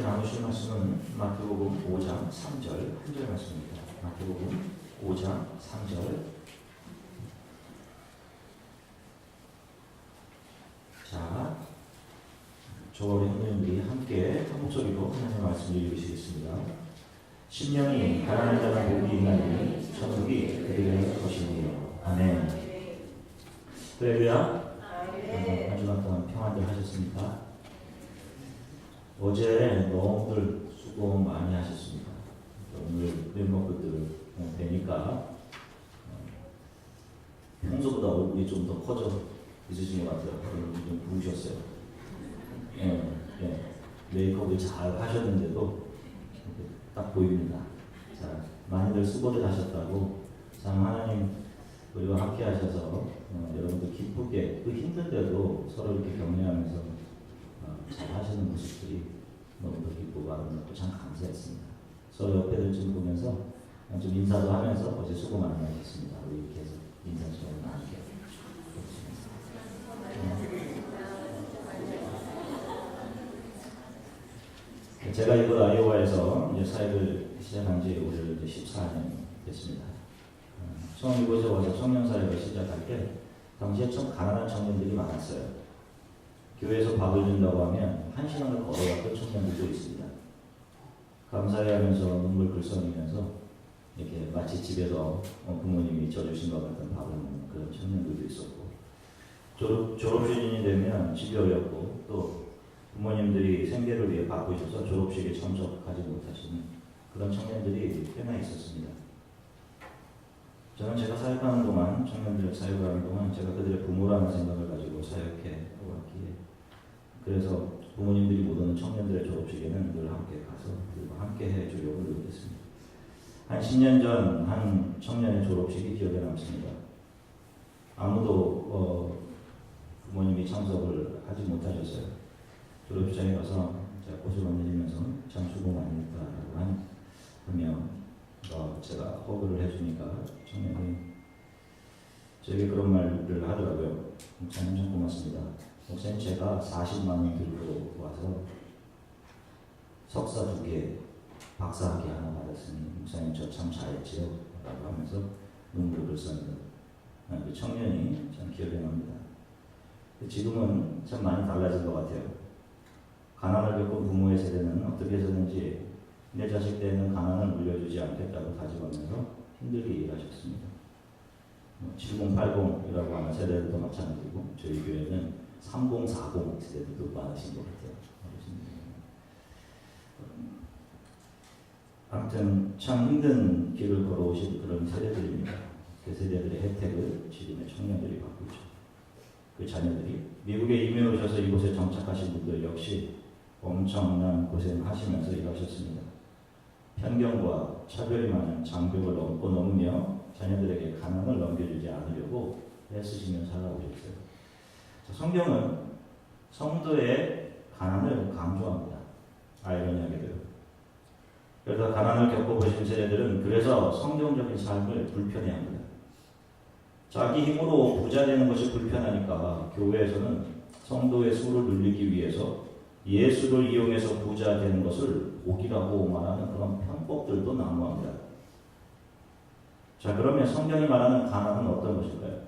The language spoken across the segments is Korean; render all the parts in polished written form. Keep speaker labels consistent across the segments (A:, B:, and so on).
A: 나누실 말씀은 마태복음 5장 3절 한 절 말씀입니다. 마태복음 5장 3절. 자, 저와 우리 형님들이 함께 한 목소리로 하나님의 말씀을 읽으시겠습니다. 심령이 가난한 자는 복이 있나니 천국이 그들의 것이니요. 아멘. 할렐루야. 한 주간 동안 평안들 하셨습니까? 어제 너무들 수고 많이 하셨습니다. 오늘 멤버들 뵈니까 평소보다 얼굴이 좀 더 커져 있으신 것 같아요. 좀 부으셨어요. 메이크업을 잘 하셨는데도 딱 보입니다. 자, 많이들 수고들 하셨다고. 참 하나님 우리와 함께 하셔서 여러분들 기쁘게 그 힘든데도 서로 이렇게 격려하면서 잘 하시는 모습들이 너무도 기쁘고 아름답고 참 감사했습니다. 서로 옆에들 좀 보면서 좀 인사도 하면서 어제 수고 많이 하셨습니다. 우리 계속 인사 좀 나누게. 제가 이곳 아이오와에서 이제 사역을 시작한 지 올해 14년 됐습니다. 처음 이곳에 와서 청년 사역을 시작할 때 당시에 참 가난한 청년들이 많았어요. 교회에서 밥을 준다고 하면 한 시간을 걸어갔던 청년들도 있습니다. 감사해하면서 눈물 글썽이면서 이렇게 마치 집에서 부모님이 쪄주신 것 같은 밥을 먹는 그런 청년들도 있었고, 졸업시즌이 되면 집이 어렵고 또 부모님들이 생계를 위해 바쁘셔서 졸업식에 참석하지 못하시는 그런 청년들이 꽤나 있었습니다. 저는 제가 사역하는 동안, 청년들 사역을 하는 동안 제가 그들의 부모라는 생각을 가지고 사역해 왔기에, 그래서 부모님들이 못 오는 청년들의 졸업식에는 늘 함께 가서 그들과 함께 해주려고 노력했습니다. 한 10년 전 한 청년의 졸업식이 기억에 남습니다. 아무도 부모님이 참석을 하지 못하셨어요. 졸업식장에 가서 제가 고생을 내리면서 참 수고 많이 했다라고 하며 제가 허그를 해주니까 청년이 저에게 그런 말을 하더라고요. 목사님 참 고맙습니다. 목사님, 제가 40만 원 들고 와서 석사 2개, 박사학위 하나 받았으니 목사님 저 참 잘했지요? 라고 하면서 눈물을 글썽이던 그 청년이 참 기억에 납니다. 지금은 참 많이 달라진 것 같아요. 가난을 겪은 부모의 세대는 어떻게 해서든지 내 자식 때에는 가난을 물려주지 않겠다고 다짐하면서 힘들게 일하셨습니다. 7080이라고 하는 세대들도 마찬가지고 저희 교회는 3040 세대들도 많으신 것 같아요. 아무튼 참 힘든 길을 걸어오신 그런 세대들입니다. 그 세대들의 혜택을 지금의 청년들이 받고 있죠. 그 자녀들이 미국에 이민 오셔서 이곳에 정착하신 분들 역시 엄청난 고생하시면서 일하셨습니다. 편견과 차별이 많은 장벽을 넘으며 자녀들에게 가난을 넘겨주지 않으려고 애쓰시며 살아오셨어요. 성경은 성도의 가난을 강조합니다. 아이러니하게도요. 그래서 가난을 겪어보신 세대들은 그래서 성경적인 삶을 불편해합니다. 자기 힘으로 부자 되는 것이 불편하니까 교회에서는 성도의 수를 늘리기 위해서 예수를 이용해서 부자 되는 것을 복이라고 말하는 그런 편법들도 난무합니다. 자, 그러면 성경이 말하는 가난은 어떤 것일까요?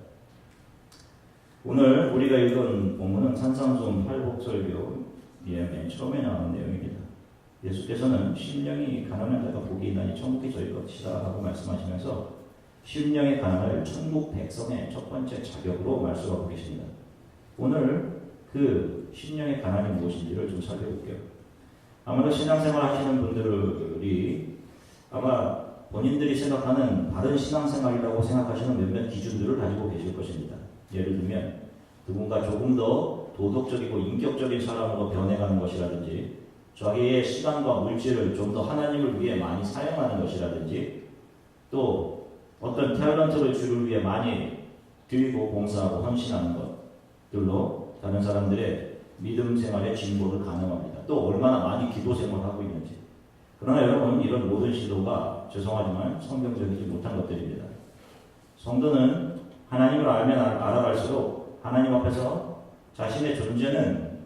A: 오늘 우리가 읽은 본문은 산상수훈 팔복설교 맨 처음에 나오는 내용입니다. 예수께서는 심령이 가난한 자가 복이 있나니 천국이 저희 것이다 하고 말씀하시면서 심령의 가난을 천국 백성의 첫 번째 자격으로 말씀하고 계십니다. 오늘 그 심령의 가난이 무엇인지를 좀 살펴볼게요. 아마도 신앙생활 하시는 분들이 아마 본인들이 생각하는 바른 신앙생활이라고 생각하시는 몇몇 기준들을 가지고 계실 것입니다. 예를 들면 누군가 조금 더 도덕적이고 인격적인 사람으로 변해가는 것이라든지, 자기의 시간과 물질을 좀 더 하나님을 위해 많이 사용하는 것이라든지, 또 어떤 탤런트를 주를 위해 많이 드리고 봉사하고 헌신하는 것들로 다른 사람들의 믿음 생활의 진보를 가능합니다. 또 얼마나 많이 기도 생활하고 있는지. 그러나 여러분, 이런 모든 시도가 죄송하지만 성경적이지 못한 것들입니다. 성도는 하나님을 알면 알아갈수록 하나님 앞에서 자신의 존재는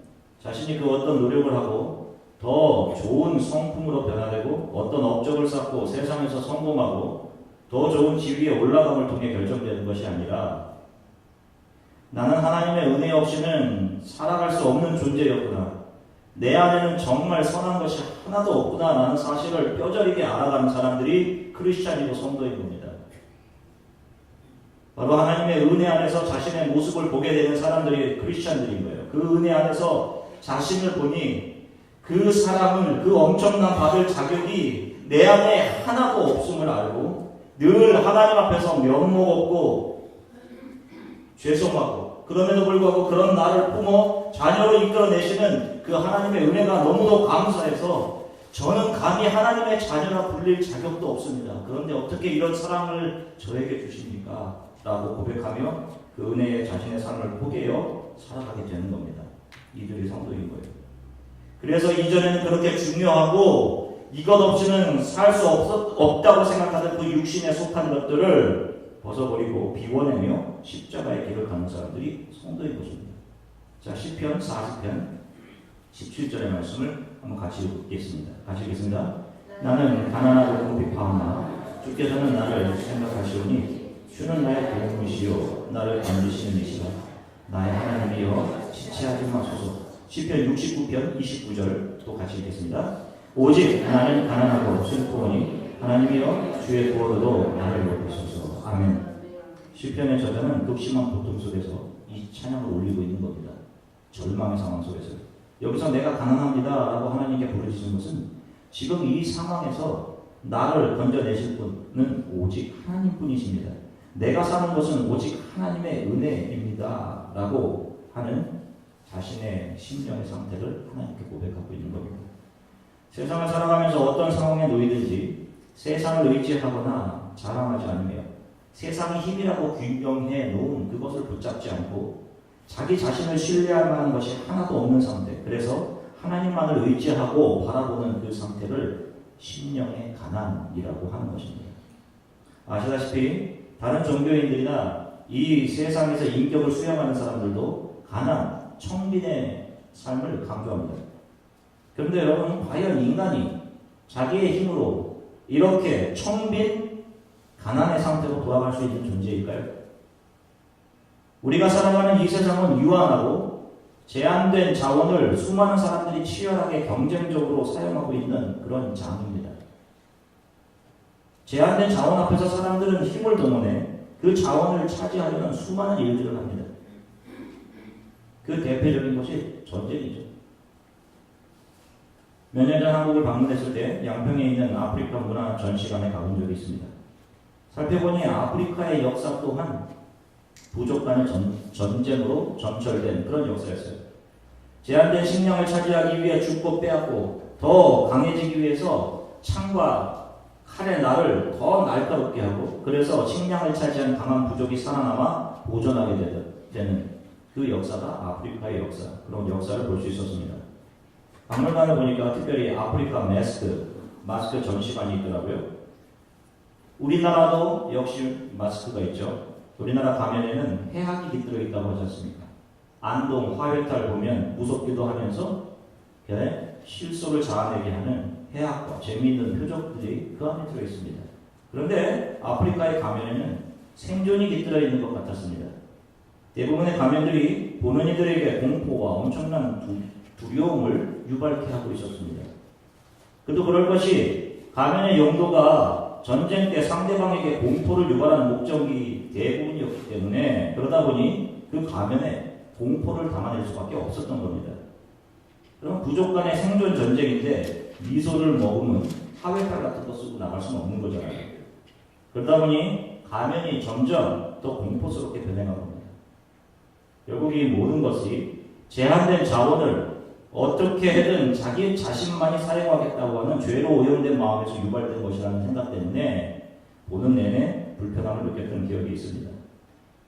A: 자신이 그 어떤 노력을 하고 더 좋은 성품으로 변화되고 어떤 업적을 쌓고 세상에서 성공하고 더 좋은 지위에 올라감을 통해 결정되는 것이 아니라 나는 하나님의 은혜 없이는 살아갈 수 없는 존재였구나. 내 안에는 정말 선한 것이 하나도 없구나 라는 사실을 뼈저리게 알아가는 사람들이 크리스찬이고 성도인 겁니다. 바로 하나님의 은혜 안에서 자신의 모습을 보게 되는 사람들이 크리스찬들인 거예요. 그 은혜 안에서 자신을 보니 그 사람을, 그 엄청난 받을 자격이 내 안에 하나도 없음을 알고 늘 하나님 앞에서 면목 없고 죄송하고 그럼에도 불구하고 그런 나를 품어 자녀로 이끌어내시는 그 하나님의 은혜가 너무도 감사해서 저는 감히 하나님의 자녀라 불릴 자격도 없습니다. 그런데 어떻게 이런 사랑을 저에게 주십니까? 라고 고백하며 그 은혜에 자신의 삶을 포기하여 살아가게 되는 겁니다. 이들이 성도인 거예요. 그래서 이전에는 그렇게 중요하고 이것 없이는 살 수 없다고 생각하던 그 육신에 속한 것들을 벗어버리고 비워내며 십자가의 길을 가는 사람들이 성도인 것입니다. 자, 시편 40편 17절의 말씀을 한번 같이 읽겠습니다. 같이 읽겠습니다. 나는 가난하고 궁핍하오나 주께서는 나를 생각하시오니 주는 나의 도움이시요 나를 건지시는 이시라. 나의 하나님이여 지체하지 마소서. 시편 69편 29절 또 같이 읽겠습니다. 오직 나는 가난하고 슬프오니 하나님이여 주의 구원으로 나를 높이소서. 아멘. 시편의 저자는 극심한 고통 속에서 이 찬양을 올리고 있는 겁니다. 절망의 상황 속에서. 여기서 내가 가난합니다 라고 하나님께 부르짖는 것은 지금 이 상황에서 나를 건져내실 분은 오직 하나님뿐이십니다. 내가 사는 것은 오직 하나님의 은혜입니다 라고 하는 자신의 심령의 상태를 하나님께 고백하고 있는 겁니다. 세상을 살아가면서 어떤 상황에 놓이든지 세상을 의지하거나 자랑하지 않으며 세상의 힘이라고 규정해 놓은 그것을 붙잡지 않고 자기 자신을 신뢰할 만한 것이 하나도 없는 상태, 그래서 하나님만을 의지하고 바라보는 그 상태를 심령의 가난이라고 하는 것입니다. 아시다시피 다른 종교인들이나 이 세상에서 인격을 수양하는 사람들도 가난, 청빈의 삶을 강조합니다. 그런데 여러분, 과연 인간이 자기의 힘으로 이렇게 청빈, 가난의 상태로 돌아갈 수 있는 존재일까요? 우리가 살아가는 이 세상은 유한하고 제한된 자원을 수많은 사람들이 치열하게 경쟁적으로 사용하고 있는 그런 장입니다. 제한된 자원 앞에서 사람들은 힘을 동원해 그 자원을 차지하려는 수많은 일들을 합니다. 그 대표적인 것이 전쟁이죠. 몇 년 전 한국을 방문했을 때 양평에 있는 아프리카 문화 전시관에 가본 적이 있습니다. 살펴보니 아프리카의 역사 또한 부족 간의 전쟁으로 점철된 그런 역사였어요. 제한된 식량을 차지하기 위해 죽고 빼앗고 더 강해지기 위해서 창과 칼의 날을 더 날카롭게 하고 그래서 식량을 차지한 강한 부족이 살아남아 보존하게 되는 그 역사가 아프리카의 역사, 그런 역사를 볼 수 있었습니다. 박물관을 보니까 특별히 아프리카 마스크 전시관이 있더라고요. 우리나라도 역시 마스크가 있죠. 우리나라 가면에는 해학이 깃들어 있다고 하지 않습니까? 안동, 화훼탈 보면 무섭기도 하면서 실소를 자아내게 하는 해학과 재미있는 표적들이 그 안에 들어있습니다. 그런데 아프리카의 가면에는 생존이 깃들어 있는 것 같았습니다. 대부분의 가면들이 보는 이들에게 공포와 엄청난 두려움을 유발케 하고 있었습니다. 그래도 그럴 것이 가면의 용도가 전쟁 때 상대방에게 공포를 유발하는 목적이 대부분이었기 때문에 그러다 보니 그 가면에 공포를 담아낼 수밖에 없었던 겁니다. 그럼 부족 간의 생존 전쟁인데 미소를 머금은 화훼탈 같은 거 쓰고 나갈 수는 없는 거잖아요. 그러다 보니 가면이 점점 더 공포스럽게 변해가는 겁니다. 결국 이 모든 것이 제한된 자원을 어떻게든 자기 자신만이 사용하겠다고 하는 죄로 오염된 마음에서 유발된 것이라는 생각 때문에 보는 내내 불편함을 느꼈던 기억이 있습니다.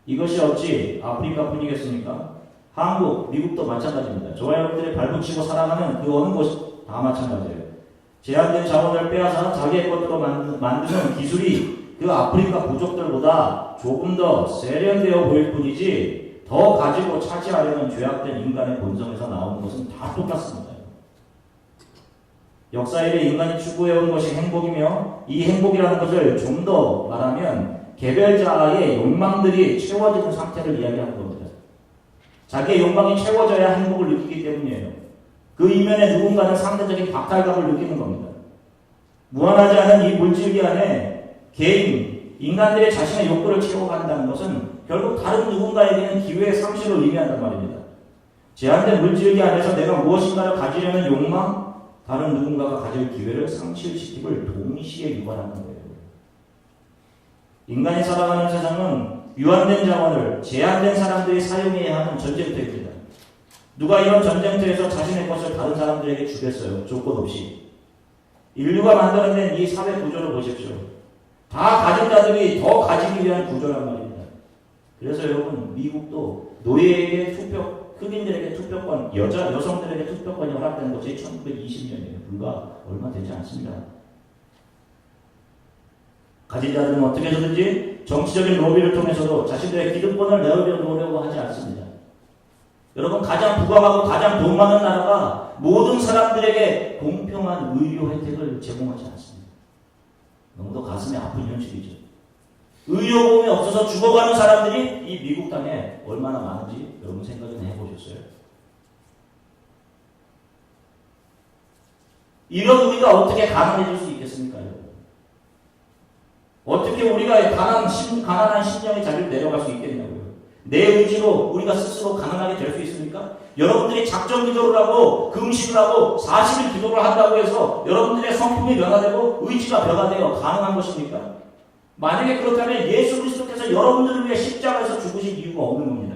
A: 이것이 어찌 아프리카뿐이겠습니까? 한국, 미국도 마찬가지입니다. 저와 여러분들이 발붙이고 살아가는 그 어느 곳 다 마찬가지예요. 제한된 자원을 빼앗아 자기의 것으로 만드는 기술이 그 아프리카 부족들보다 조금 더 세련되어 보일 뿐이지 더 가지고 차지하려는 죄악된 인간의 본성에서 나오는 것은 다 똑같습니다. 역사 이래 인간이 추구해온 것이 행복이며 이 행복이라는 것을 좀 더 말하면 개별자의 욕망들이 채워지는 상태를 이야기하는 겁니다. 자기의 욕망이 채워져야 행복을 느끼기 때문이에요. 그 이면에 누군가는 상대적인 박탈감을 느끼는 겁니다. 무한하지 않은 이 물질기 안에 개인, 인간들의 자신의 욕구를 채워간다는 것은 결국 다른 누군가에게는 기회의 상실을 의미한단 말입니다. 제한된 물질기 안에서 내가 무엇인가를 가지려는 욕망, 다른 누군가가 가질 기회를 상실시킴을 동시에 유발하는 거예요. 인간이 살아가는 세상은 유한된 자원을 제한된 사람들이 사용해야 하는 전쟁터입니다. 누가 이런 전쟁터에서 자신의 것을 다른 사람들에게 주겠어요? 조건 없이. 인류가 만들어낸 이 사회 구조를 보십시오. 다 가진 자들이 더 가지기 위한 구조란 말입니다. 그래서 여러분, 미국도 노예에게 흑인들에게 투표권, 여성들에게 투표권이 허락된 것이 1920년이에요. 불과 얼마 되지 않습니다. 가진 자들은 어떻게 해서든지 정치적인 로비를 통해서도 자신들의 기득권을 내어놓으려고 하지 않습니다. 여러분, 가장 부강하고 가장 돈 많은 나라가 모든 사람들에게 공평한 의료 혜택을 제공하지 않습니다. 너무도 가슴이 아픈 현실이죠. 의료보험이 없어서 죽어가는 사람들이 이 미국 땅에 얼마나 많은지 여러분 생각은 해보셨어요? 이런 우리가 어떻게 가난해질 수 있겠습니까? 어떻게 우리가 가난한 심령의 자리를 내려갈 수 있겠냐고요. 내 의지로 우리가 스스로 가난하게 될 수 있습니까? 여러분들이 작정 기도를 하고 금식을 하고 40일 기도를 한다고 해서 여러분들의 성품이 변화되고 의지가 변화되어 가능한 것입니까? 만약에 그렇다면 예수 그리스도께서 여러분들을 위해 십자가에서 죽으신 이유가 없는 겁니다.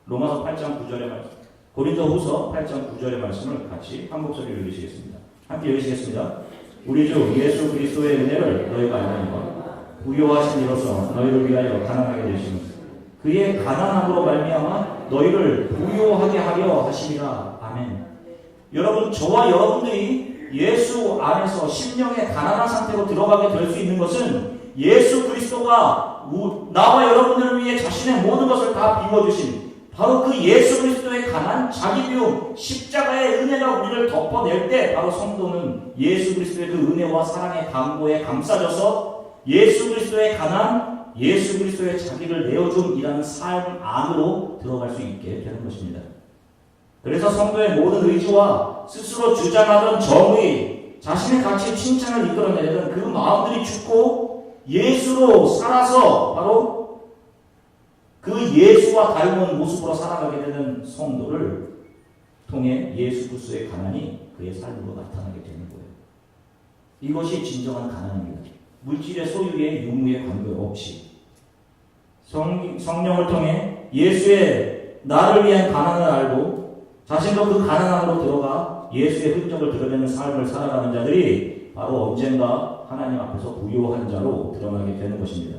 A: 로마서 8장 9절의 말씀, 고린도후서 8장 9절의 말씀을 같이 한 목소리로 읽으시겠습니다. 함께 읽으시겠습니다. 우리 주 예수 그리스도의 은혜를 너희가 알거니와 부요하신 이로써 너희를 위하여 가난하게 되시는 그의 가난함으로 말미암아 너희를 부요하게 하려 하심이라. 아멘. 여러분, 저와 여러분들이 예수 안에서 심령의 가난한 상태로 들어가게 될 수 있는 것은 예수 그리스도가 나와 여러분들을 위해 자신의 모든 것을 다 비워주신 바로 그 예수 그리스도의 가난, 자기 비움, 십자가의 은혜가 우리를 덮어낼 때 바로 성도는 예수 그리스도의 그 은혜와 사랑의 강고에 감싸져서 예수 그리스도의 가난, 예수 그리스도의 자기를 내어줌이라는 삶 안으로 들어갈 수 있게 되는 것입니다. 그래서 성도의 모든 의지와 스스로 주장하던 정의, 자신의 가치 칭찬을 이끌어내려던 그 마음들이 죽고 예수로 살아서 바로 그 예수와 닮은 모습으로 살아가게 되는 성도를 통해 예수 그리스도의 가난이 그의 삶으로 나타나게 되는 거예요. 이것이 진정한 가난입니다. 물질의 소유의 유무에 관계없이 성령을 통해 예수의 나를 위한 가난을 알고 자신도 그 가난함으로 들어가 예수의 흔적을 드러내는 삶을 살아가는 자들이 바로 언젠가 하나님 앞에서 부요한 자로 드러나게 되는 것입니다.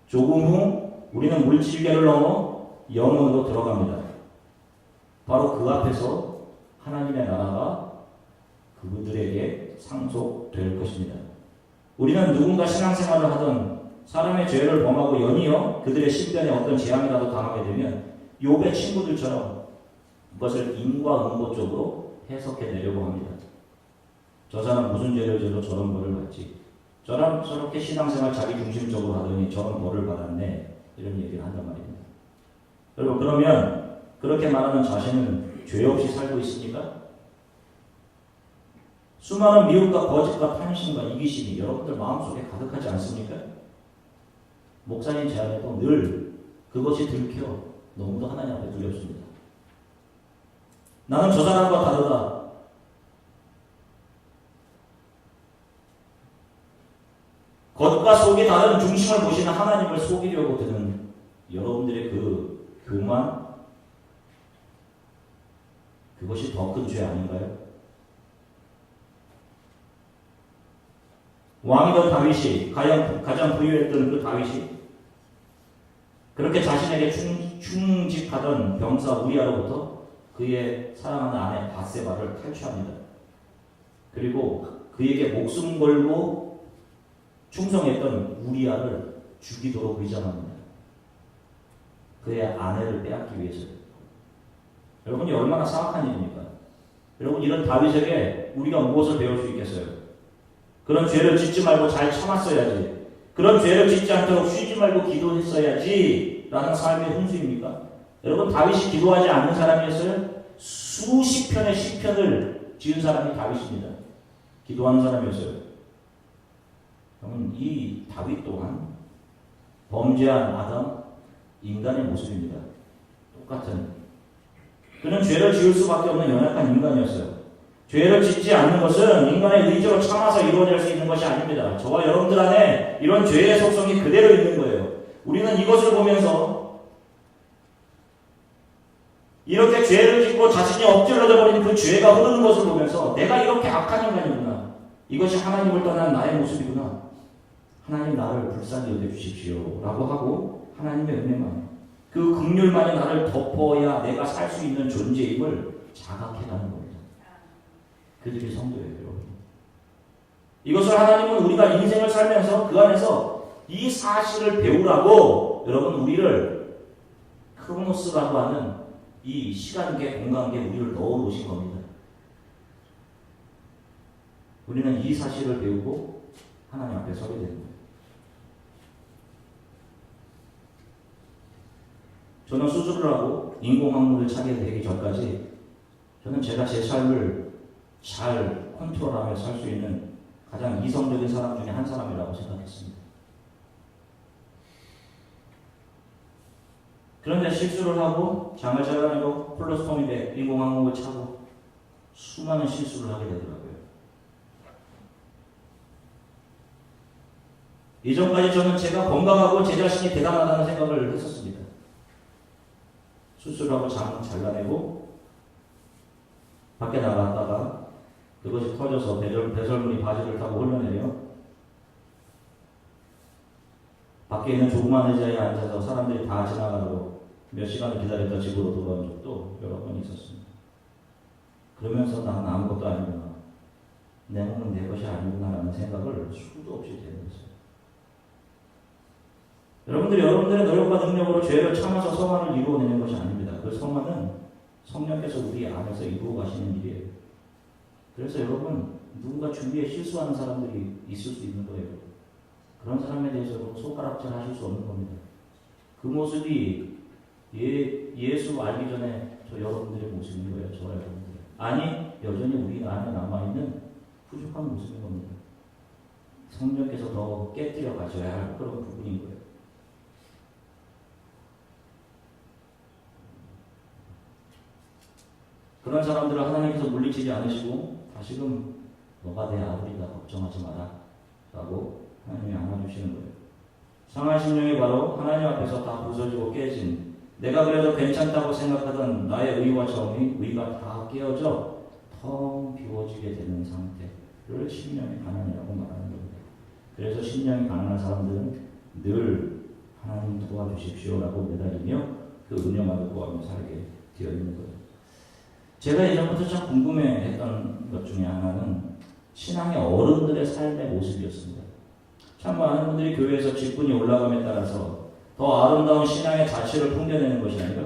A: 조금 후 우리는 물질계를 넘어 영혼으로 들어갑니다. 바로 그 앞에서 하나님의 나라가 그들에게 상속될 것입니다. 우리는 누군가 신앙생활을 하던 사람의 죄를 범하고 연이어 그들의 신변에 어떤 재앙이라도 당하게 되면 욥의 친구들처럼 그것을 인과응보 쪽으로 해석해 내려고 합니다. 저 사람 무슨 죄를 져도 저런 벌을 받지. 저렇게 신앙생활 자기 중심적으로 하더니 저런 벌을 받았네. 이런 얘기를 한단 말입니다. 여러분, 그러면 그렇게 말하는 자신은 죄 없이 살고 있습니까? 수많은 미움과 거짓과 탐심과 이기심이 여러분들 마음속에 가득하지 않습니까? 목사님 제안에도 늘 그것이 들켜 너무도 하나님 앞에 두렵습니다. 나는 저 사람과 다르다. 겉과 속이 다른 중심을 보시는 하나님을 속이려고 드는 여러분들의 그 교만, 그것이 더 큰 죄 아닌가요? 왕이던 다윗이, 가장 부유했던 그 다윗이 그렇게 자신에게 충직하던 병사 우리아로부터 그의 사랑하는 아내 바세바를 탈취합니다. 그리고 그에게 목숨 걸고 충성했던 우리아를 죽이도록 위장합니다. 그의 아내를 빼앗기 위해서. 여러분이 얼마나 사악한 일입니까? 여러분, 이런 다윗에게 우리가 무엇을 배울 수 있겠어요? 그런 죄를 짓지 말고 잘 참았어야지. 그런 죄를 짓지 않도록 쉬지 말고 기도했어야지. 라는 삶의 훈수입니까? 여러분, 다윗이 기도하지 않는 사람이었어요? 수십 편의 시편을 지은 사람이 다윗입니다. 기도하는 사람이었어요. 그러면 이 다윗 또한 범죄한 아담, 인간의 모습입니다. 똑같은. 그는 죄를 지을 수밖에 없는 연약한 인간이었어요. 죄를 짓지 않는 것은 인간의 의지로 참아서 이루어질 수 있는 것이 아닙니다. 저와 여러분들 안에 이런 죄의 속성이 그대로 있는 거예요. 우리는 이것을 보면서 이렇게 죄를 짓고 자신이 엎질러져 버린 그 죄가 흐르는 것을 보면서 내가 이렇게 악한 인간이구나. 이것이 하나님을 떠난 나의 모습이구나. 하나님 나를 불쌍히 여겨주십시오. 라고 하고 하나님의 은혜만, 그 긍휼만이 나를 덮어야 내가 살 수 있는 존재임을 자각해가는 겁니다. 그들이 성도예요, 여러분. 이것을 하나님은 우리가 인생을 살면서 그 안에서 이 사실을 배우라고 여러분 우리를 크로노스라고 하는 이 시간계, 공간계 우리를 넣어놓으신 겁니다. 우리는 이 사실을 배우고 하나님 앞에 서게 되는 거예요. 저는 수술을 하고 인공항문을 차게 되기 전까지 저는 제가 제 삶을 잘 컨트롤하며 살 수 있는 가장 이성적인 사람 중에 한 사람이라고 생각했습니다. 그런데 실수를 하고 장을 잘라내고 콜로스토미 인공항문을 차고 수많은 실수를 하게 되더라고요. 이전까지 저는 제가 건강하고 제 자신이 대단하다는 생각을 했었습니다. 수술하고 장 잘라내고 밖에 나갔다가 그것이 터져서 배설물이 바지를 타고 흘러내려 밖에 있는 조그만 의자에 앉아서 사람들이 다 지나가고 몇 시간을 기다렸다 집으로 돌아온 적도 여러 번 있었습니다. 그러면서 나는 아무것도 아니구나, 내 몸은 내 것이 아니구나 라는 생각을 수도 없이 되는 것입니다. 여러분들의 노력과 능력으로 죄를 참아서 성화를 이루어내는 것이 아닙니다. 그 성화는 성령께서 우리 안에서 이루어 가시는 일이에요. 그래서 여러분, 누군가 주위에 실수하는 사람들이 있을 수 있는 거예요. 그런 사람에 대해서 손가락질 하실 수 없는 겁니다. 그 모습이 예수 알기 전에 저 여러분들의 모습인 거예요. 저와 여러분들. 아니, 여전히 우리 안에 남아있는 부족한 모습인 겁니다. 성령께서 더 깨뜨려 가셔야 할 그런 부분인 거예요. 그런 사람들을 하나님께서 물리치지 않으시고 다시금 너가 내 아들이다 걱정하지 마라 라고 하나님이 안아주시는 거예요. 상한 심령이 바로 하나님 앞에서 다 부서지고 깨진, 내가 그래도 괜찮다고 생각하던 나의 의와 정의, 의가 다 깨어져 텅 비워지게 되는 상태를 심령의 가난이라고 말하는 겁니다. 그래서 심령이 가난한 사람들은 늘 하나님 도와주십시오 라고 매달리며 그 은혜만을 구하며 살게 되어 있는 거예요. 제가 예전부터 참 궁금해했던 것 중에 하나는 신앙의 어른들의 삶의 모습이었습니다. 참 많은 분들이 교회에서 직분이 올라감에 따라서 더 아름다운 신앙의 가치를 풍겨내는 것이 아니라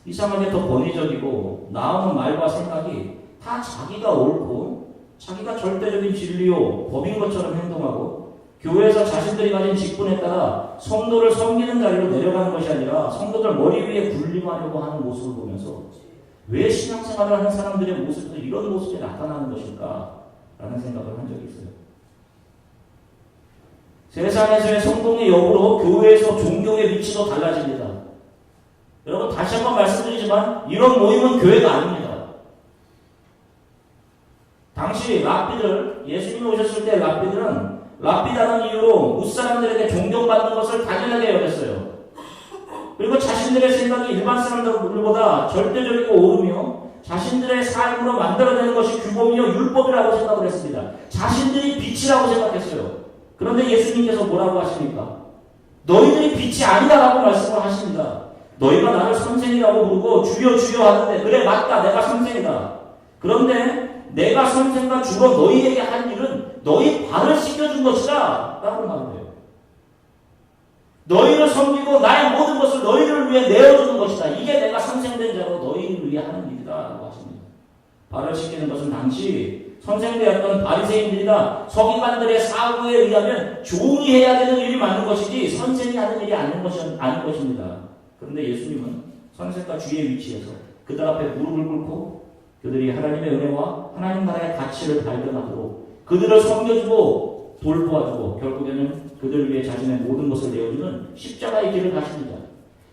A: 이상하게 더 권위적이고 나오는 말과 생각이 다 자기가 옳고 자기가 절대적인 진리요 법인 것처럼 행동하고 교회에서 자신들이 가진 직분에 따라 성도를 섬기는 자리로 내려가는 것이 아니라 성도들 머리 위에 군림하려고 하는 모습을 보면서 왜 신앙생활을 하는 사람들의 모습에서 이런 모습이 나타나는 것일까? 라는 생각을 한 적이 있어요. 세상에서의 성공의 여부로 교회에서 종교의 위치도 달라집니다. 여러분, 다시 한번 말씀드리지만 이런 모임은 교회가 아닙니다. 당시 랍비들, 예수님이 오셨을 때 랍비들은 랍비라는 이유로 무사람들에게 존경받는 것을 당연하게 여겼어요. 그리고 자신들의 생각이 일반 사람들보다 절대적이고 옳으며 자신들의 삶으로 만들어내는 것이 규범이요 율법이라고 생각을 했습니다. 자신들이 빛이라고 생각했어요. 그런데 예수님께서 뭐라고 하십니까? 너희들이 빛이 아니다라고 말씀을 하십니다. 너희가 나를 선생이라고 부르고 주여 주여 하는데 그래 맞다, 내가 선생이다. 그런데 내가 선생과 주로 너희에게 한 일은 너희 발을 씻겨준 것이다 라고 말해요. 너희를 섬기고 나의 모든 것을 너희를 위해 내어주는 것이다. 이게 내가 선생된 자로 너희를 위해 하는 일이다 라고 하십니다. 발을 씻기는 것은 당시 선생되었던 바리새인들이나 서기관들의 사고에 의하면 종이 해야 되는 일이 맞는 것이지 선생이 하는 일이 아닌 것입니다. 그런데 예수님은 선생과 주의 위치에서 그들 앞에 무릎을 꿇고 그들이 하나님의 은혜와 하나님 나라의 가치를 발견하도록 그들을 섬겨주고 돌보아주고 결국에는 그들을 위해 자신의 모든 것을 내어주는 십자가의 길을 가십니다.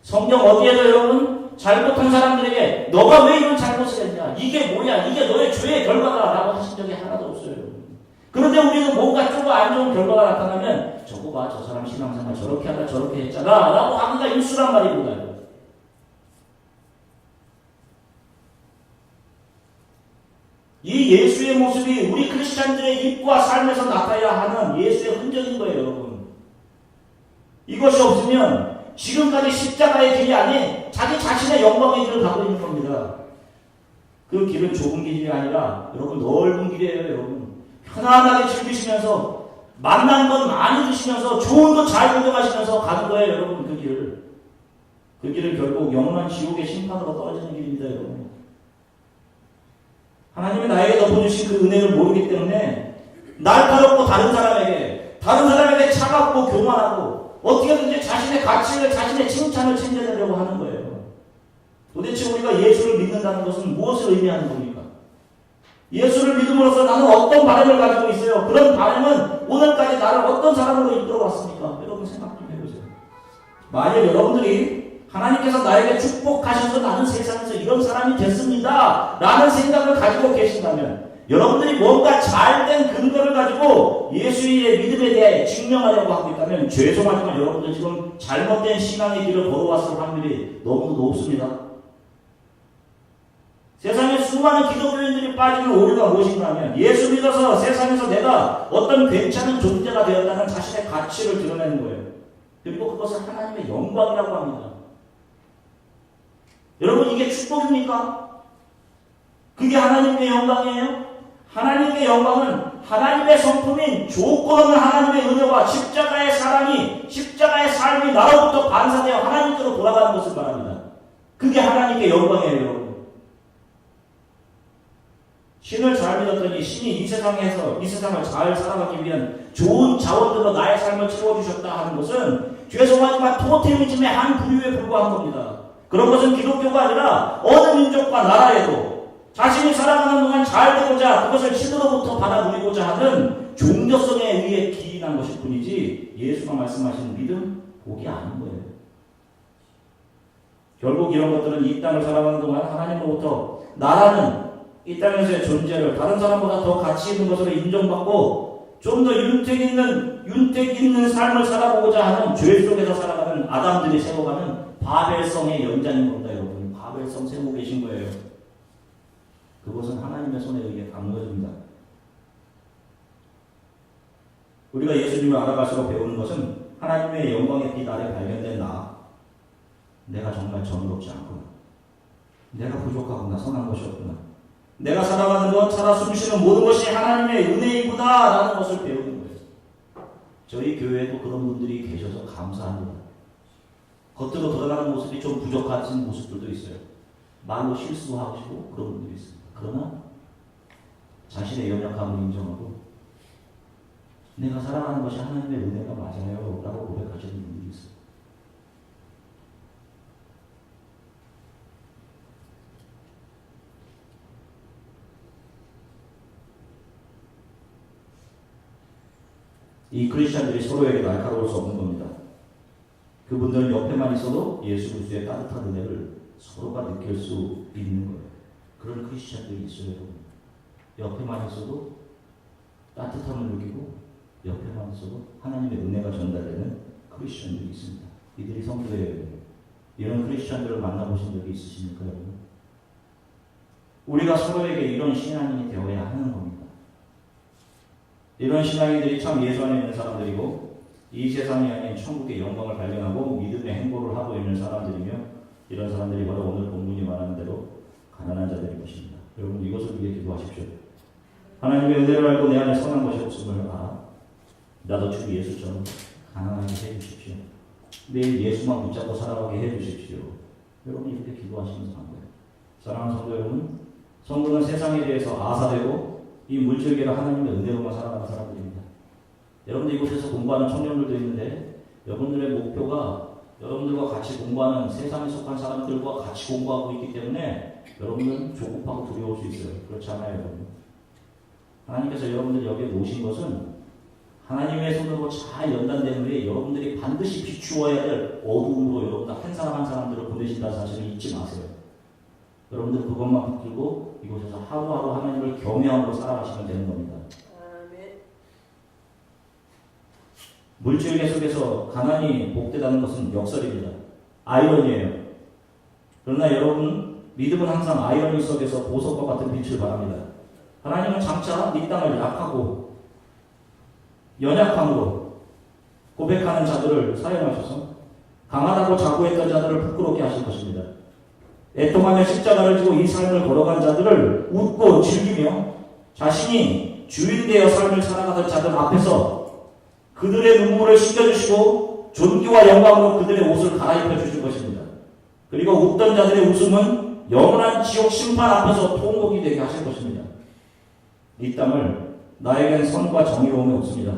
A: 성경 어디에서 여러분 잘못한 사람들에게 너가 왜 이런 잘못을 했냐, 이게 뭐냐, 이게 너의 죄의 결과다 라고 하신 적이 하나도 없어요. 그런데 우리는 뭔가 조금 안 좋은 결과가 나타나면 저거 봐, 저 사람 신앙생활 저렇게 하다 저렇게 했잖아 라고 하기가 일수란 말이거든요. 이 예수의 모습이 우리 크리스찬들의 입과 삶에서 나타나야 하는 예수의 흔적인 거예요, 여러분. 이것이 없으면 지금까지 십자가의 길이 아닌 자기 자신의 영광의 길을 가고 있는 겁니다. 그 길은 좁은 길이 아니라 여러분 넓은 길이에요, 여러분. 편안하게 즐기시면서 만난 건 많이 드시면서 좋은 거 잘 구경하시면서 가는 거예요, 여러분. 그 길을. 그 길은 결국 영원한 지옥의 심판으로 떨어지는 길입니다, 여러분. 하나님이 나에게 덮어주신 그 은혜를 모르기 때문에 날카롭고 다른 사람에게 차갑고 교만하고 어떻게든지 자신의 가치를, 자신의 칭찬을 챙겨내려고 하는 거예요. 도대체 우리가 예수를 믿는다는 것은 무엇을 의미하는 겁니까? 예수를 믿음으로써 나는 어떤 바람을 가지고 있어요? 그런 바람은 오늘까지 나를 어떤 사람으로 이끌어 왔습니까? 여러분 생각 좀 해보세요. 만약 여러분들이 하나님께서 나에게 축복하셔서 나는 세상에서 이런 사람이 됐습니다 라는 생각을 가지고 계신다면 여러분들이 뭔가 잘된 근거를 가지고 예수의 믿음에 대해 증명하려고 하고 있다면 죄송하지만 여러분들 지금 잘못된 신앙의 길을 걸어왔을 확률이 너무 높습니다. 세상에 수많은 기독교인들이 빠지는 오류가 무엇인가 하면 예수 믿어서 세상에서 내가 어떤 괜찮은 존재가 되었다는 자신의 가치를 드러내는 거예요. 그리고 그것을 하나님의 영광이라고 합니다. 여러분 이게 축복입니까? 그게 하나님의 영광이에요? 하나님의 영광은 하나님의 성품인 조건 없는 하나님의 은혜와 십자가의 사랑이, 십자가의 삶이 나로부터 반사되어 하나님께로 돌아가는 것을 말합니다. 그게 하나님의 영광이에요, 여러분. 신을 잘 믿었더니 신이 이 세상을 잘 살아가기 위한 좋은 자원들로 나의 삶을 채워주셨다 하는 것은 죄송하지만 토테미즘의 한 부류에 불과한 겁니다. 그런 것은 기독교가 아니라 어느 민족과 나라에도 자신이 살아가는 동안 잘 되고자 그것을 신으로부터 받아 누리고자 하는 종교성에 의해 기인한 것일 뿐이지 예수가 말씀하신 믿음, 복이 아닌 거예요. 결국 이런 것들은 이 땅을 살아가는 동안 하나님으로부터 나라는 이 땅에서의 존재를 다른 사람보다 더 가치 있는 것으로 인정받고 좀 더 윤택 있는 삶을 살아보고자 하는 죄 속에서 살아가는 아담들이 세워가는 바벨성의 연장인 겁니다, 여러분. 바벨성 세우고 계신 거예요. 그것은 하나님의 손에 의해 강구해집니다. 우리가 예수님을 알아갈수록 배우는 것은 하나님의 영광의 빛 아래 발견된 내가 정말 정의롭지 않구나. 내가 부족하구나. 선한 것이 없구나. 내가 살아가는 것, 살아 숨쉬는 모든 것이 하나님의 은혜이구나 라는 것을 배우는 거예요. 저희 교회에도 그런 분들이 계셔서 감사합니다. 겉으로 드러나는 모습이 좀 부족하신 모습들도 있어요. 말로 실수하시고 그런 분들이 있습니다. 그러나 자신의 연약함을 인정하고 내가 살아가는 것이 하나님의 은혜가 맞아요 라고 고백하시는 분들이 있어요. 이 크리스찬들이 서로에게 날카로울 수 없는 겁니다. 그분들은 옆에만 있어도 예수 그리스도의 따뜻한 은혜를 서로가 느낄 수 있는 거예요. 그런 크리스찬들이 있어요. 옆에만 있어도 따뜻함을 느끼고 옆에만 있어도 하나님의 은혜가 전달되는 크리스찬들이 있습니다. 이들이 성도예요. 이런 크리스찬들을 만나보신 적이 있으십니까, 여러분? 우리가 서로에게 이런 신앙인이 되어야 하는 겁니다. 이런 신앙인들이 참 예수 안에 있는 사람들이고 이 세상이 아닌 천국의 영광을 발견하고 믿음의 행보를 하고 있는 사람들이며 이런 사람들이 바로 오늘 본문이 말하는 대로 가난한 자들인 것입니다. 여러분 이것을 위해 기도하십시오. 하나님의 은혜를 알고 내 안에 선한 것이 없음을 알아. 나도 주 예수처럼 가난하게 해주십시오. 매일 예수만 붙잡고 살아가게 해주십시오. 여러분 이렇게 기도하시면서 한 거예요. 사랑하는 성도 여러분, 성도는 세상에 대해서 아사되고 이 물질계로 하나님의 은혜로만 살아가는 사람들입니다. 여러분들 이곳에서 공부하는 청년들도 있는데 여러분들의 목표가 여러분들과 같이 공부하는 세상에 속한 사람들과 같이 공부하고 있기 때문에 여러분은 조급하고 두려울 수 있어요. 그렇지 않아요, 여러분? 하나님께서 여러분들 여기에 놓으신 것은 하나님의 손으로 잘 연단된 후에 여러분들이 반드시 비추어야 될 어두움으로 여러분들 한 사람 한 사람들을 보내신다는 사실을 잊지 마세요. 여러분들 그것만 붙들고 이곳에서 하루하루 하나님을 경외함으로 살아가시면 되는 겁니다. 물질계 속에서 가난이 복되다는 것은 역설입니다. 아이러니예요. 그러나 여러분, 믿음은 항상 아이러니 속에서 보석과 같은 빛을 발합니다. 하나님은 장차 이 땅을 약하고 연약함으로 고백하는 자들을 사용하셔서 강하다고 자고했던 자들을 부끄럽게 하실 것입니다. 애통하며 십자가를 지고 이 삶을 걸어간 자들을 웃고 즐기며 자신이 주인 되어 삶을 살아가던 자들 앞에서 그들의 눈물을 씻겨주시고 존귀와 영광으로 그들의 옷을 갈아입혀 주실 것입니다. 그리고 웃던 자들의 웃음은 영원한 지옥 심판 앞에서 통곡이 되게 하실 것입니다. 이 땅을 나에겐 선과 정의로움이 없습니다.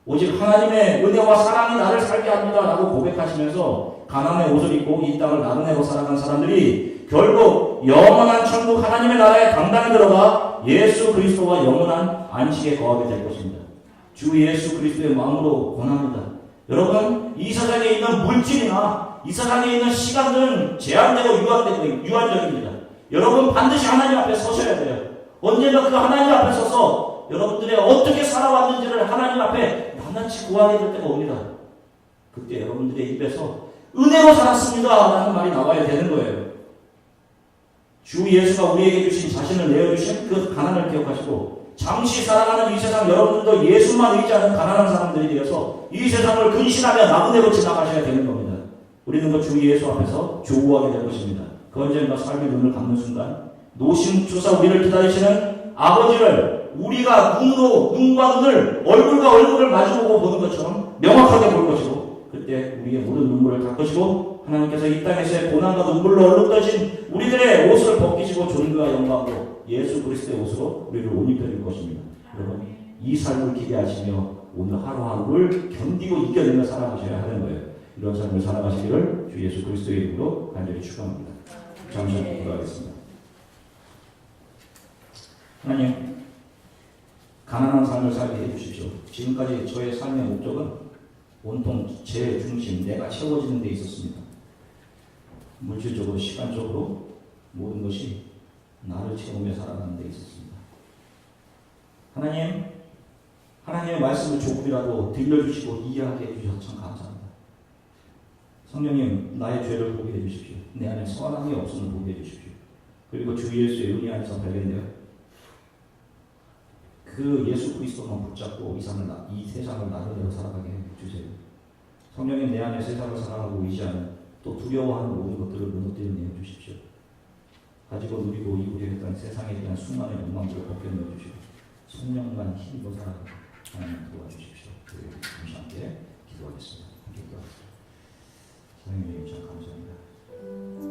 A: 오직 하나님의 은혜와 사랑이 나를 살게 합니다 라고 고백하시면서 가난의 옷을 입고 이 땅을 나그네로 살아간 사람들이 결국 영원한 천국 하나님의 나라에 당당히 들어가 예수 그리스도와 영원한 안식에 거하게 될 것입니다. 주 예수 그리스도의 마음으로 권합니다. 여러분, 이 세상에 있는 물질이나 이 세상에 있는 시간들은 제한되고 유한적입니다. 여러분 반드시 하나님 앞에 서셔야 돼요. 언젠가 그 하나님 앞에 서서 여러분들의 어떻게 살아왔는지를 하나님 앞에 낱낱이 구하게 될 때가 옵니다. 그때 여러분들의 입에서 은혜로 살았습니다 라는 말이 나와야 되는 거예요. 주 예수가 우리에게 주신 자신을 내어주신 그 가난을 기억하시고 잠시 살아가는 이 세상 여러분들도 예수만 의지하는 가난한 사람들이 되어서 이 세상을 근신하며 나그네로 지나가셔야 되는 겁니다. 우리는 그 주 예수 앞에서 조우하게 될 것입니다. 그 언젠가 삶의 눈을 감는 순간 노심초사 우리를 기다리시는 아버지를 우리가 눈과 눈을 얼굴과 얼굴을 마주보고 보는 것처럼 명확하게 볼 것이고 그때 우리의 모든 눈물을 닦으시고 하나님께서 이 땅에서의 고난과 눈물로 얼룩떠진 우리들의 옷을 벗기시고 존귀와 영광으로 예수 그리스도의 옷으로 우리를 옷 입혀줄 것입니다. 여러분 이 삶을 기대하시며 오늘 하루하루를 견디고 이겨내며 살아가셔야 하는 거예요. 이런 삶을 살아가시기를 주 예수 그리스도의 이름으로 간절히 축원합니다. 잠시 기도하겠습니다. 하나님, 가난한 삶을 살게 해주십시오. 지금까지 저의 삶의 목적은 온통 제 중심, 내가 채워지는 데 있었습니다. 물질적으로, 시간적으로 모든 것이 나를 채우며 살아가는 데 있었습니다. 하나님, 하나님의 말씀을 조금이라도 들려주시고 이해하게 해주셔서 참 감사합니다. 성령님, 나의 죄를 보게 해주십시오. 내 안에 선함이 없음을 보게 해주십시오. 그리고 주 예수의 은혜 안에서 발견되어 그 예수 그리스도만 붙잡고 이 세상을 나름대로 살아가게 해주세요. 성령님, 내 안에 세상을 사랑하고 의지하는 또 두려워하는 모든 것들을 무너뜨려 주십시오. 가지고 누리고 이루려했던 세상에 대한 수많은 욕망들을 벗겨내 주시고 성령만 힘입어 살아가게 하나님 도와주십시오. 잠시 함께 기도하겠습니다. 함께 기도하겠습니다. 성령님 참 감사합니다.